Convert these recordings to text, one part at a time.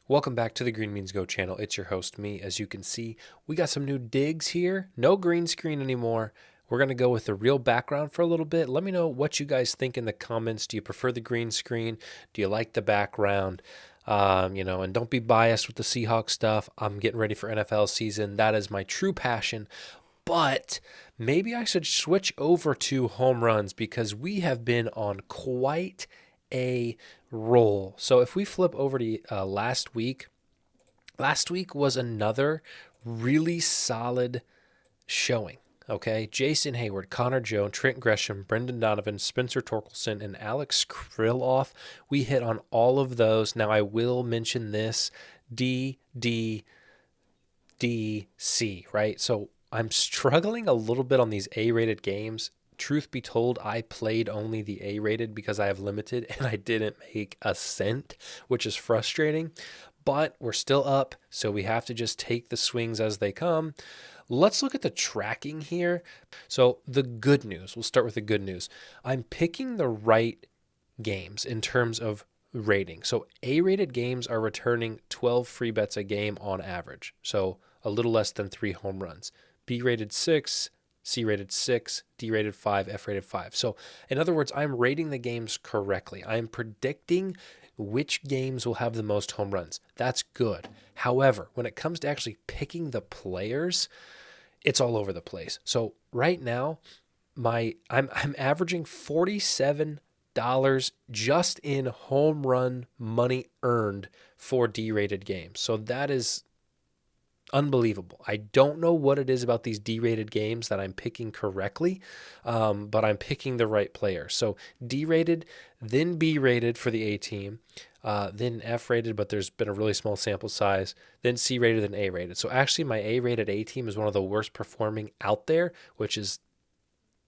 Welcome back to the Green Means Go channel. It's your host, me. As you can see, we got some new digs here. No green screen anymore. We're going to go with the real background for a little bit. Let me know what you guys think in the comments. Do you prefer the green screen? Do you like the background? And don't be biased with the Seahawks stuff. I'm getting ready for NFL season. That is my true passion. But maybe I should switch over to home runs because we have been on quite a roll. So if we flip over to last week was another really solid showing. Okay, Jason Hayward, Connor Joe, Trent Gresham, Brendan Donovan, Spencer Torkelson, and Alex Kriloff. We hit on all of those. Now I will mention this D, D, D, C, right? So I'm struggling a little bit on these A-rated games. Truth be told, I played only the A-rated because I have limited and I didn't make a cent, which is frustrating. But we're still up, so we have to just take the swings as they come. Let's look at the tracking here. So the good news, we'll start with the good news. I'm picking the right games in terms of rating. So A-rated games are returning 12 free bets a game on average. So a little less than 3 home runs. B-rated 6, C-rated 6, D-rated 5, F-rated 5. So in other words, I'm rating the games correctly. I'm predicting which games will have the most home runs. That's good. However, when it comes to actually picking the players, it's all over the place. So right now, I'm averaging $47 just in home run money earned for D-rated games. So that is unbelievable. I don't know what it is about these D-rated games that I'm picking correctly, but I'm picking the right player. So D-rated, then B-rated for the A team, then F-rated, but there's been a really small sample size, then C-rated, then A-rated. So actually my A-rated A team is one of the worst performing out there, which is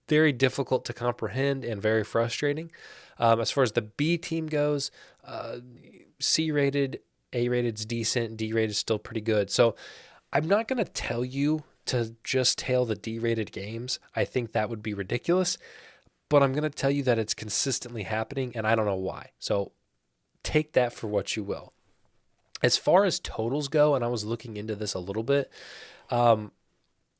very difficult to comprehend and very frustrating. As far as the B team goes, C-rated, A-rated's decent, D-rated is still pretty good. So I'm not going to tell you to just tail the D-rated games. I think that would be ridiculous, but I'm going to tell you that it's consistently happening, and I don't know why. So take that for what you will. As far as totals go, and I was looking into this a little bit,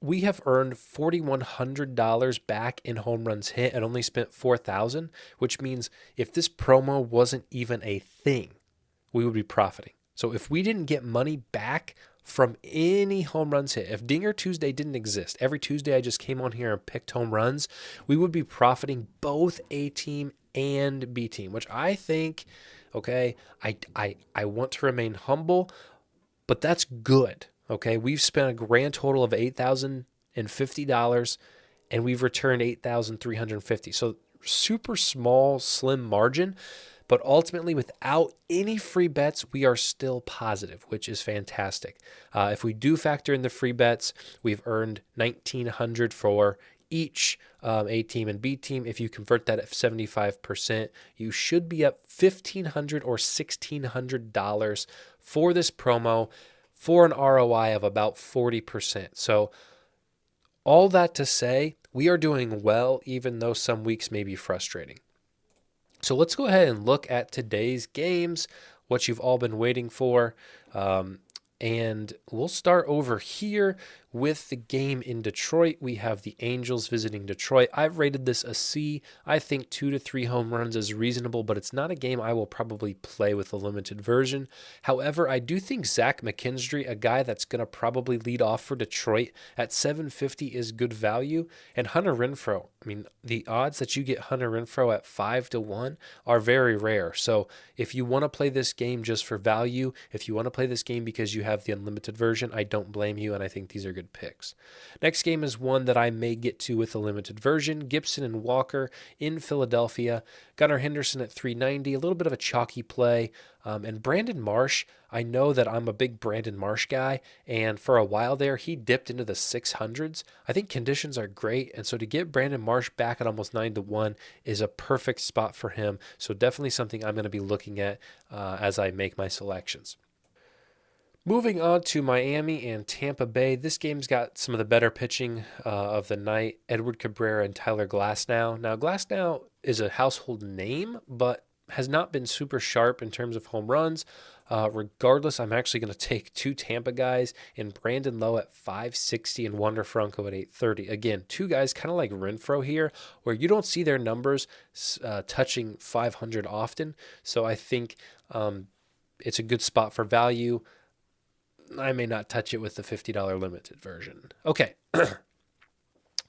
we have earned $4,100 back in home runs hit and only spent $4,000, which means if this promo wasn't even a thing, we would be profiting. So if we didn't get money back from any home runs hit, if Dinger Tuesday didn't exist, every Tuesday I just came on here and picked home runs, we would be profiting both A team and B team, which I think, okay, I want to remain humble, but that's good. Okay, we've spent a grand total of $8,050 and we've returned $8,350. So super small, slim margin. But ultimately, without any free bets, we are still positive, which is fantastic. If we do factor in the free bets, we've earned $1,900 for each A team and B team. If you convert that at 75%, you should be up $1,500 or $1,600 for this promo for an ROI of about 40%. So all that to say, we are doing well, even though some weeks may be frustrating. So let's go ahead and look at today's games, what you've all been waiting for. And we'll start over here with the game in Detroit. We have the Angels visiting Detroit. I've rated this a C. I think 2 to 3 home runs is reasonable, but it's not a game I will probably play with a limited version. However, I do think Zach McKinstry, a guy that's going to probably lead off for Detroit at 750 is good value. And Hunter Renfroe, I mean, the odds that you get Hunter Renfroe at 5 to 1 are very rare. So if you want to play this game just for value, if you want to play this game because you have the unlimited version, I don't blame you, and I think these are good picks. Next game is one that I may get to with a limited version. Gibson and Walker in Philadelphia. Gunnar Henderson at 390, a little bit of a chalky play. And Brandon Marsh, I know that I'm a big Brandon Marsh guy, and for a while there, he dipped into the 600s. I think conditions are great, and so to get Brandon Marsh back at almost 9 to 1 is a perfect spot for him. So definitely something I'm going to be looking at as I make my selections. Moving on to Miami and Tampa Bay, this game's got some of the better pitching of the night. Edward Cabrera and Tyler Glasnow. Now, Glasnow is a household name, but has not been super sharp in terms of home runs. Regardless, I'm actually going to take two Tampa guys in Brandon Lowe at 560 and Wander Franco at 830. Again, two guys kind of like Renfro here, where you don't see their numbers touching 500 often. So I think it's a good spot for value. I may not touch it with the $50 limited version. Okay.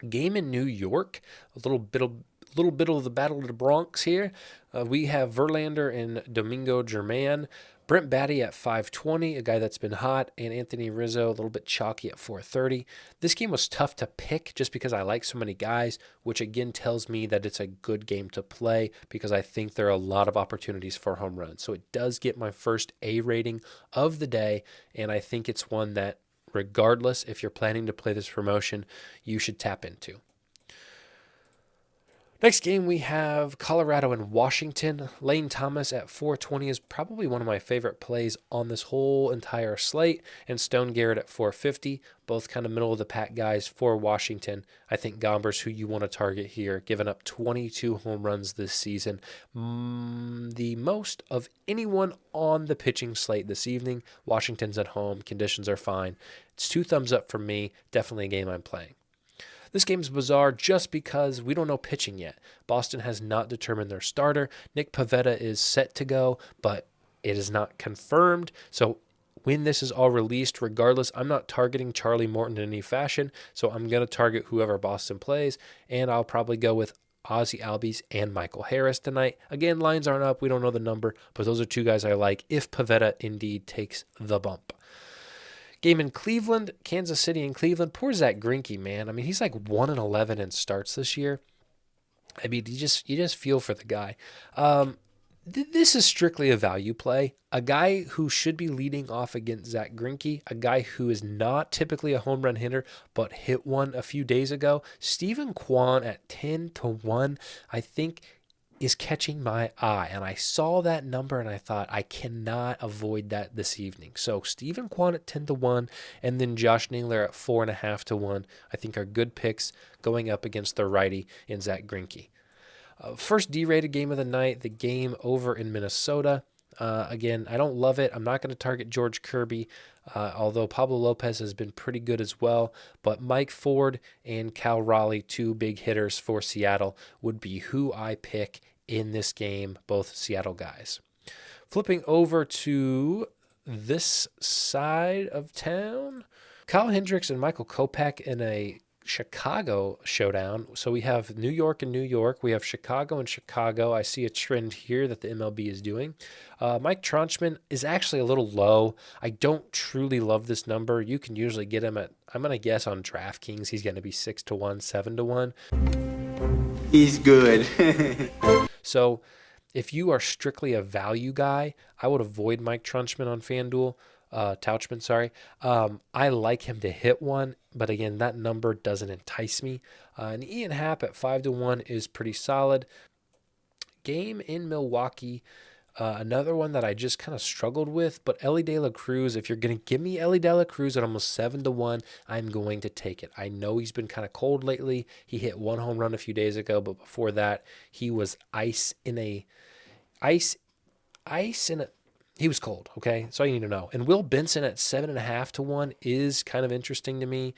Game in New York, a little bit of the Battle of the Bronx here. We have Verlander and Domingo Germán. Brent Batty at 520, a guy that's been hot, and Anthony Rizzo, a little bit chalky at 430. This game was tough to pick just because I like so many guys, which again tells me that it's a good game to play because I think there are a lot of opportunities for home runs. So it does get my first A rating of the day, and I think it's one that, regardless if you're planning to play this promotion, you should tap into. Next game, we have Colorado and Washington. Lane Thomas at 420 is probably one of my favorite plays on this whole entire slate, and Stone Garrett at 450, both kind of middle of the pack guys for Washington. I think Gomber's who you want to target here, giving up 22 home runs this season, the most of anyone on the pitching slate this evening. Washington's at home, conditions are fine. It's 2 thumbs up for me, definitely a game I'm playing. This game is bizarre just because we don't know pitching yet. Boston has not determined their starter. Nick Pivetta is set to go, but it is not confirmed. So when this is all released, regardless, I'm not targeting Charlie Morton in any fashion. So I'm going to target whoever Boston plays, and I'll probably go with Ozzie Albies and Michael Harris tonight. Again, lines aren't up. We don't know the number, but those are 2 guys I like if Pivetta indeed takes the bump. Game in Cleveland, Kansas City and Cleveland. Poor Zach Greinke, man. I mean, he's like 1-11 in starts this year. I mean, you just feel for the guy. This is strictly a value play. A guy who should be leading off against Zach Greinke, a guy who is not typically a home run hitter, but hit one a few days ago. Stephen Kwan at 10-1, I think, is catching my eye. And I saw that number and I thought, I cannot avoid that this evening. So Stephen Kwan at 10-1 and then Josh Naylor at 4.5-1, I think are good picks going up against the righty in Zach Greinke. First D-rated game of the night, the game over in Minnesota. Again, I don't love it. I'm not going to target George Kirby, although Pablo Lopez has been pretty good as well. But Mike Ford and Cal Raleigh, 2 big hitters for Seattle, would be who I pick in this game, both Seattle guys. Flipping over to this side of town, Kyle Hendricks and Michael Kopech in a Chicago showdown. So we have New York and New York. We have Chicago and Chicago. I see a trend here that the MLB is doing. Mike Tronchman is actually a little low. I don't truly love this number. You can usually get him at, I'm going to guess on DraftKings, he's going to be 6-1, 7-1. He's good. So if you are strictly a value guy, I would avoid Mike Tronchman on FanDuel. Tauchman, sorry. I like him to hit one, but again, that number doesn't entice me. And Ian Happ at 5-1 is pretty solid. Game in Milwaukee, another one that I just kind of struggled with, but Elly De La Cruz, if you're going to give me Elly De La Cruz at almost 7-1, I'm going to take it. I know he's been kind of cold lately. He hit 1 home run a few days ago, but before that, he was he was cold, okay? That's all you need to know. And Will Benson at 7.5-1 is kind of interesting to me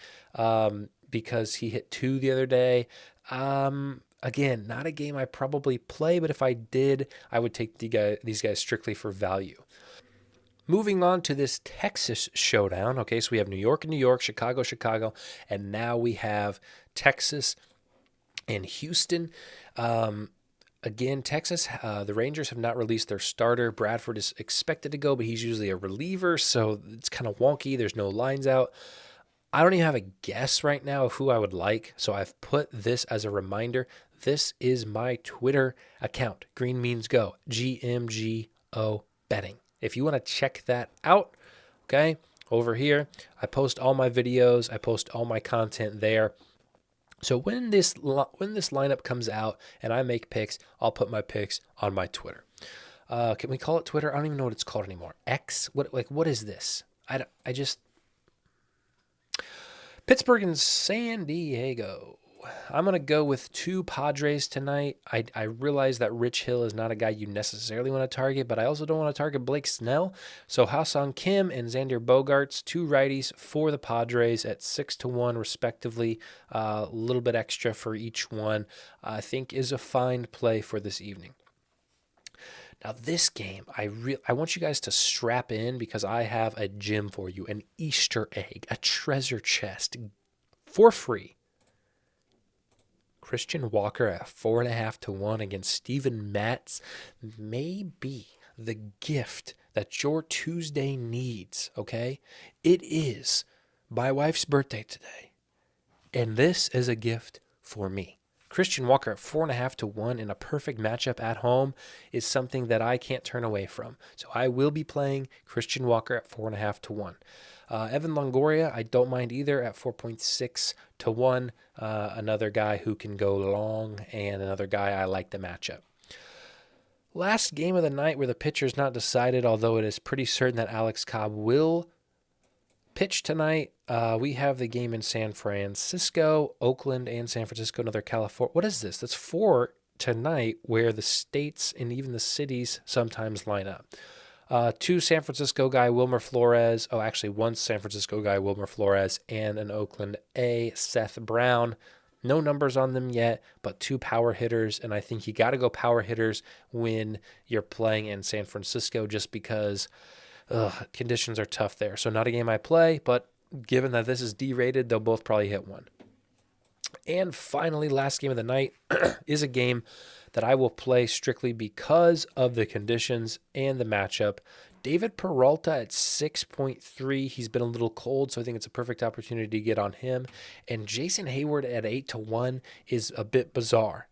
because he hit 2 the other day. Again, not a game I probably play, but if I did, I would take these guys strictly for value. Moving on to this Texas showdown. Okay, so we have New York and New York, Chicago, Chicago, and now we have Texas and Houston. Again, Texas, the Rangers have not released their starter. Bradford is expected to go, but he's usually a reliever, so it's kind of wonky. There's no lines out. I don't even have a guess right now of who I would like, so I've put this as a reminder. This is my Twitter account, Green Means Go, GMGO Betting. If you want to check that out, okay, over here, I post all my videos. I post all my content there. So when this lineup comes out and I make picks, I'll put my picks on my Twitter. Can we call it Twitter? I don't even know what it's called anymore. X? What is this? Pittsburgh and San Diego. I'm going to go with 2 Padres tonight. I realize that Rich Hill is not a guy you necessarily want to target, but I also don't want to target Blake Snell. So Ha-Sung Kim and Xander Bogaerts, 2 righties for the Padres at 6-1 respectively. A little bit extra for each one, I think is a fine play for this evening. Now, this game, I want you guys to strap in because I have a gem for you, an Easter egg, a treasure chest for free. Christian Walker at 4.5-1 against Steven Matz may be the gift that your Tuesday needs, okay? It is my wife's birthday today, and this is a gift for me. Christian Walker at 4.5-1 in a perfect matchup at home is something that I can't turn away from. So I will be playing Christian Walker at 4.5-1. Evan Longoria, I don't mind either at 4.6-1. Another guy who can go long and another guy I like the matchup. Last game of the night where the pitcher's not decided, although it is pretty certain that Alex Cobb will pitch tonight. We have the game in San Francisco, Oakland, and San Francisco, another California. What is this? That's 4 tonight where the states and even the cities sometimes line up. 2 San Francisco guy, Wilmer Flores. Oh, actually, 1 San Francisco guy, Wilmer Flores, and an Oakland A, Seth Brown. No numbers on them yet, but 2 power hitters, and I think you got to go power hitters when you're playing in San Francisco just because conditions are tough there. So not a game I play, but given that this is D-rated, they'll both probably hit 1. And finally, last game of the night is a game that I will play strictly because of the conditions and the matchup. David Peralta at 6.3. He's been a little cold, so I think it's a perfect opportunity to get on him. And Jason Hayward at 8-1 is a bit bizarre.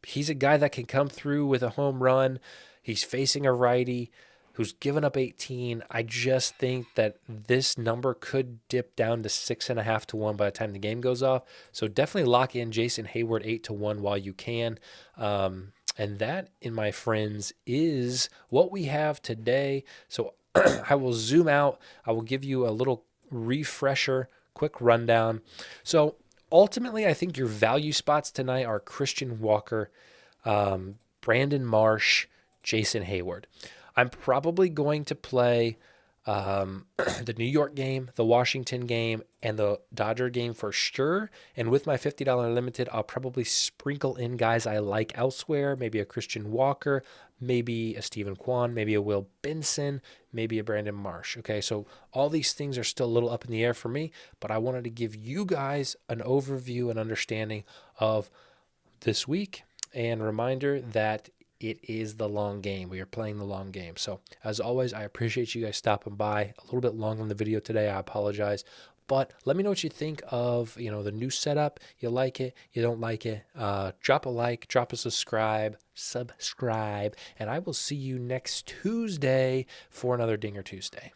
He's a guy that can come through with a home run. He's facing a righty who's given up 18. I just think that this number could dip down to 6.5-1 by the time the game goes off. So definitely lock in Jason Hayward 8-1 while you can. And that, in my friends, is what we have today. So I will zoom out. I will give you a little refresher, quick rundown. So ultimately, I think your value spots tonight are Christian Walker, Brandon Marsh, Jason Hayward. I'm probably going to play the New York game, the Washington game, and the Dodger game for sure. And with my $50 limited, I'll probably sprinkle in guys I like elsewhere, maybe a Christian Walker, maybe a Stephen Kwan, maybe a Will Benson, maybe a Brandon Marsh. Okay, so all these things are still a little up in the air for me, but I wanted to give you guys an overview and understanding of this week, and a reminder that it is the long game. We are playing the long game. So as always, I appreciate you guys stopping by. A little bit long on the video today. I apologize. But let me know what you think of, the new setup. You like it, you don't like it. Drop a like, drop a subscribe, and I will see you next Tuesday for another Dinger Tuesday.